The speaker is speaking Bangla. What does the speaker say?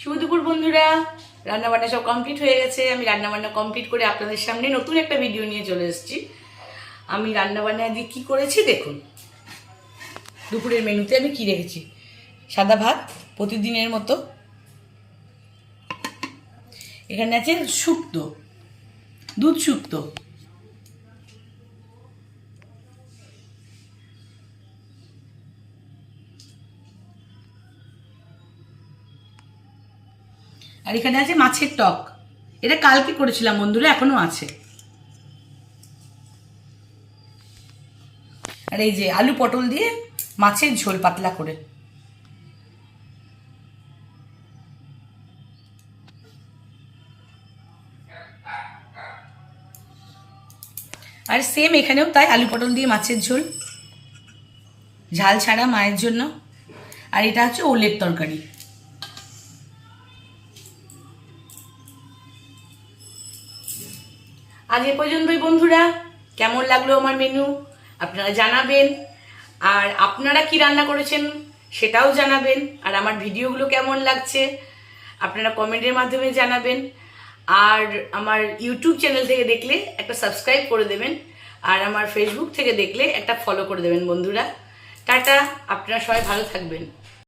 শুভ দুপুর বন্ধুরা, রান্নাবান্না সব কমপ্লিট হয়ে গেছে। আমি রান্নাবান্না কমপ্লিট করে আপনাদের সামনে নতুন একটা ভিডিও নিয়ে চলে এসেছি। আমি রান্নাবান্না দিয়ে কী করেছি দেখুন। দুপুরের মেনুতে আমি কি রেখেছি: সাদা ভাত প্রতিদিনের মতো, এখানে আছে শুক্তো, দুধ শুক্তো, আর এখানে আছে মাছের টক। এটা কালকে করেছিলাম বন্ধুরা, এখনো আছে। আর এই যে আলু পটল দিয়ে মাছের ঝোল পাতলা করে। আর সেম এখানেও তাই, আলু পটল দিয়ে মাছের ঝোল, ঝাল ছাড়া মায়ের জন্য। আর এটা হচ্ছে ওলের তরকারি। আজ এ পর্যন্তই বন্ধুরা। কেমন লাগলো আমার মেনু আপনারা জানাবেন, আর আপনারা কি রান্না করেছেন সেটাও জানাবেন। আর আমার ভিডিওগুলো কেমন লাগছে আপনারা কমেন্টের মাধ্যমে জানাবেন। আর আমার ইউটিউব চ্যানেল থেকে দেখলে একটা সাবস্ক্রাইব করে দেবেন, আর আমার ফেসবুক থেকে দেখলে একটা ফলো করে দেবেন বন্ধুরা। টাটা, আপনারা সবাই ভালো থাকবেন।